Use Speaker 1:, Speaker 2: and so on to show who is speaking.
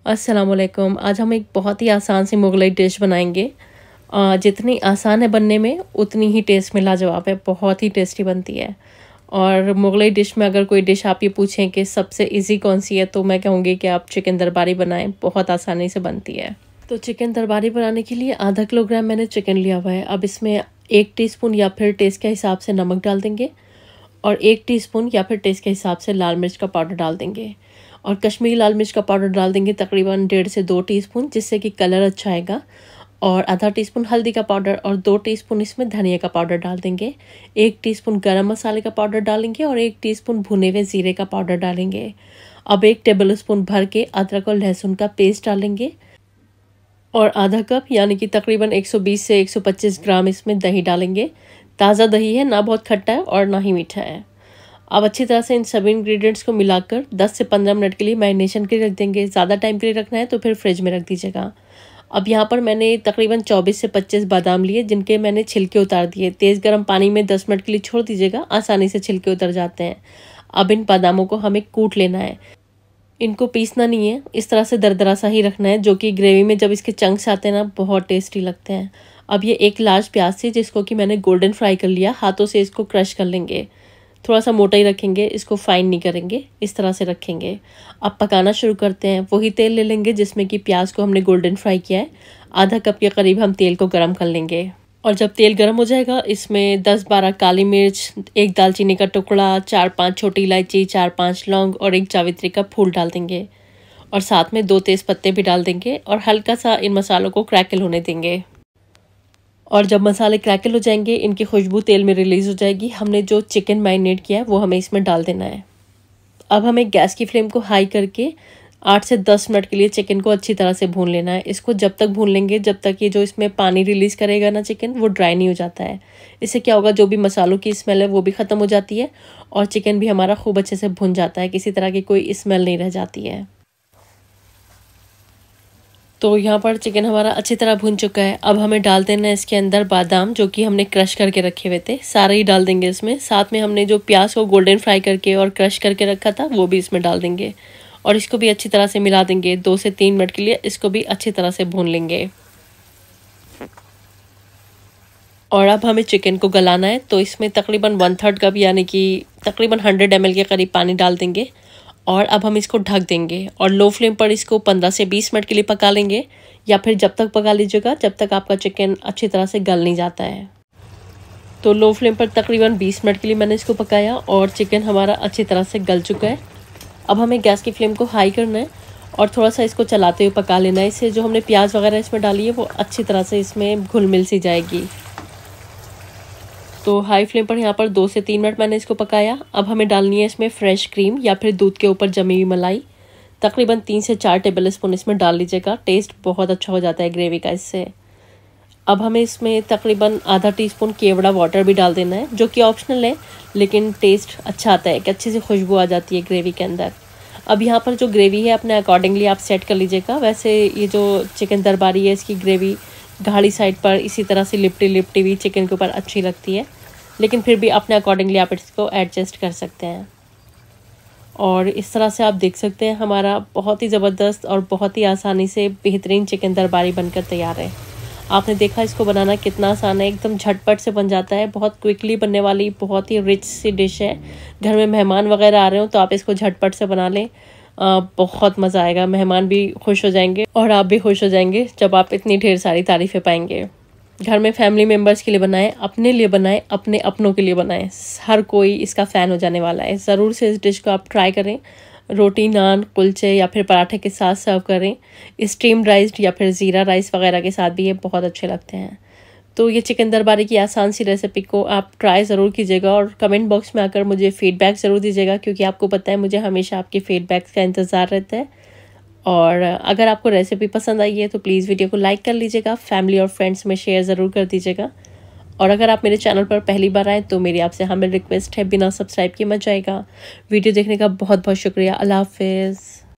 Speaker 1: अस्सलामुअलैकुम। आज हम एक बहुत ही आसान सी मुगलई डिश बनाएंगे। जितनी आसान है बनने में उतनी ही टेस्ट में लाजवाब है, बहुत ही टेस्टी बनती है। और मुगलई डिश में अगर कोई डिश आप ये पूछें कि सबसे इजी कौन सी है, तो मैं कहूँगी कि आप चिकन दरबारी बनाएं, बहुत आसानी से बनती है। तो चिकन दरबारी बनाने के लिए आधा किलोग्राम मैंने चिकन लिया हुआ है। अब इसमें 1 टीस्पून या फिर टेस्ट के हिसाब से नमक डाल देंगे और 1 टीस्पून या फिर टेस्ट के हिसाब से लाल मिर्च का पाउडर डाल देंगे और कश्मीरी लाल मिर्च का पाउडर डाल देंगे तकरीबन 1.5 से 2 टीस्पून, जिससे कि कलर अच्छा आएगा। और आधा टीस्पून हल्दी का पाउडर और 2 टीस्पून इसमें धनिया का पाउडर डाल देंगे। 1 टीस्पून गरम मसाले का पाउडर डालेंगे और 1 टीस्पून भुने हुए ज़ीरे का पाउडर डालेंगे। अब 1 टेबल स्पून भर के अदरक और लहसुन का पेस्ट डालेंगे और आधा कप यानी कि तकरीबन 120 से 125 ग्राम इसमें दही डालेंगे। ताज़ा दही है, ना बहुत खट्टा है और ना ही मीठा है। अब अच्छी तरह से इन सभी इंग्रेडिएंट्स को मिलाकर 10 से 15 मिनट के लिए मैरिनेशन के लिए रख देंगे। ज़्यादा टाइम के लिए रखना है तो फिर फ्रिज में रख दीजिएगा। अब यहाँ पर मैंने तकरीबन 24 से 25 बादाम लिए, जिनके मैंने छिलके उतार दिए। तेज़ गर्म पानी में 10 मिनट के लिए छोड़ दीजिएगा, आसानी से छिलके उतर जाते हैं। अब इन बादामों को हमें कूट लेना है, इनको पीसना नहीं है, इस तरह से दरदरा सा ही रखना है, जो कि ग्रेवी में जब इसके चंक्स आते हैं ना, बहुत टेस्टी लगते हैं। अब ये एक लार्ज प्याज थी जिसको कि मैंने गोल्डन फ्राई कर लिया। हाथों से इसको क्रश कर लेंगे, थोड़ा सा मोटा ही रखेंगे, इसको फाइन नहीं करेंगे, इस तरह से रखेंगे। अब पकाना शुरू करते हैं। वही तेल ले लेंगे जिसमें कि प्याज को हमने गोल्डन फ्राई किया है। आधा कप के करीब हम तेल को गर्म कर लेंगे और जब तेल गर्म हो जाएगा इसमें 10-12 काली मिर्च, 1 दालचीनी का टुकड़ा, 4-5 छोटी इलायची, 4-5 लौंग और 1 जावित्री का फूल डाल देंगे और साथ में 2 तेज पत्ते भी डाल देंगे और हल्का सा इन मसालों को क्रैकल होने देंगे। और जब मसाले क्रैकल हो जाएंगे, इनकी खुशबू तेल में रिलीज़ हो जाएगी, हमने जो चिकन मैरिनेट किया है वो हमें इसमें डाल देना है। अब हमें गैस की फ्लेम को हाई करके 8 से 10 मिनट के लिए चिकन को अच्छी तरह से भून लेना है। इसको जब तक भून लेंगे जब तक ये जो इसमें पानी रिलीज़ करेगा ना चिकन, वो ड्राई नहीं हो जाता है। इससे क्या होगा, जो भी मसालों की स्मेल है वो भी ख़त्म हो जाती है और चिकन भी हमारा खूब अच्छे से भुन जाता है, किसी तरह की कोई स्मेल नहीं रह जाती है। तो यहाँ पर चिकन हमारा अच्छी तरह भुन चुका है। अब हमें डाल देना है इसके अंदर बादाम, जो कि हमने क्रश करके रखे हुए थे, सारे ही डाल देंगे इसमें। साथ में हमने जो प्याज को गोल्डन फ्राई करके और क्रश करके रखा था वो भी इसमें डाल देंगे और इसको भी अच्छी तरह से मिला देंगे। 2 से 3 मिनट के लिए इसको भी अच्छी तरह से भून लेंगे। और अब हमें चिकन को गलाना है, तो इसमें तकरीबन 1/3 कप यानी कि तकरीबन 100 ml के करीब पानी डाल देंगे और अब हम इसको ढक देंगे और लो फ्लेम पर इसको 15 से 20 मिनट के लिए पका लेंगे, या फिर जब तक पका लीजिएगा जब तक आपका चिकन अच्छी तरह से गल नहीं जाता है। तो लो फ्लेम पर तकरीबन 20 मिनट के लिए मैंने इसको पकाया और चिकन हमारा अच्छी तरह से गल चुका है। अब हमें गैस की फ्लेम को हाई करना है और थोड़ा सा इसको चलाते हुए पका लेना है। इससे जो हमने प्याज वगैरह इसमें डाली है वो अच्छी तरह से इसमें घुल मिल सी जाएगी। तो हाई फ्लेम पर यहाँ पर 2 से 3 मिनट मैंने इसको पकाया। अब हमें डालनी है इसमें फ्रेश क्रीम या फिर दूध के ऊपर जमी हुई मलाई। तकरीबन 3 से 4 टेबल स्पून इसमें डाल लीजिएगा, टेस्ट बहुत अच्छा हो जाता है ग्रेवी का इससे। अब हमें इसमें तकरीबन आधा टीस्पून केवड़ा वाटर भी डाल देना है, जो कि ऑप्शनल है, लेकिन टेस्ट अच्छा आता है कि अच्छी सी खुशबू आ जाती है ग्रेवी के अंदर। अब यहाँ पर जो ग्रेवी है अपने अकॉर्डिंगली आप सेट कर लीजिएगा। वैसे ये जो चिकन दरबारी है इसकी ग्रेवी गाढ़ी साइड पर इसी तरह से लिपटी लिपटी हुई चिकन के ऊपर अच्छी लगती है, लेकिन फिर भी अपने अकॉर्डिंगली आप इसको एडजस्ट कर सकते हैं। और इस तरह से आप देख सकते हैं हमारा बहुत ही ज़बरदस्त और बहुत ही आसानी से बेहतरीन चिकन दरबारी बनकर तैयार है। आपने देखा इसको बनाना कितना आसान है, एकदम झटपट से बन जाता है, बहुत क्विकली बनने वाली बहुत ही रिच सी डिश है। घर में मेहमान वगैरह आ रहे हो तो आप इसको झटपट से बना लें, बहुत मज़ा आएगा। मेहमान भी खुश हो जाएंगे और आप भी खुश हो जाएंगे जब आप इतनी ढेर सारी तारीफ़ें पाएंगे। घर में फैमिली मेम्बर्स के लिए बनाएं, अपने लिए बनाएं, अपने अपनों के लिए बनाएं, हर कोई इसका फ़ैन हो जाने वाला है। ज़रूर से इस डिश को आप ट्राई करें। रोटी, नान, कुलचे या फिर पराठे के साथ सर्व करें। स्टीम्ड राइस या फिर ज़ीरा राइस वगैरह के साथ भी ये बहुत अच्छे लगते हैं। तो ये चिकन दरबारी की आसान सी रेसिपी को आप ट्राई ज़रूर कीजिएगा और कमेंट बॉक्स में आकर मुझे फ़ीडबैक ज़रूर दीजिएगा, क्योंकि आपको पता है मुझे हमेशा आपके फ़ीडबैक्स का इंतज़ार रहता है। और अगर आपको रेसिपी पसंद आई है तो प्लीज़ वीडियो को लाइक कर लीजिएगा, फैमिली और फ्रेंड्स में शेयर ज़रूर कर दीजिएगा। और अगर आप मेरे चैनल पर पहली बार आएँ तो मेरी आपसे हम्बल रिक्वेस्ट है, बिना सब्सक्राइब किए मत जाएगा। वीडियो देखने का बहुत बहुत शुक्रिया। अल्लाह हाफ़िज़।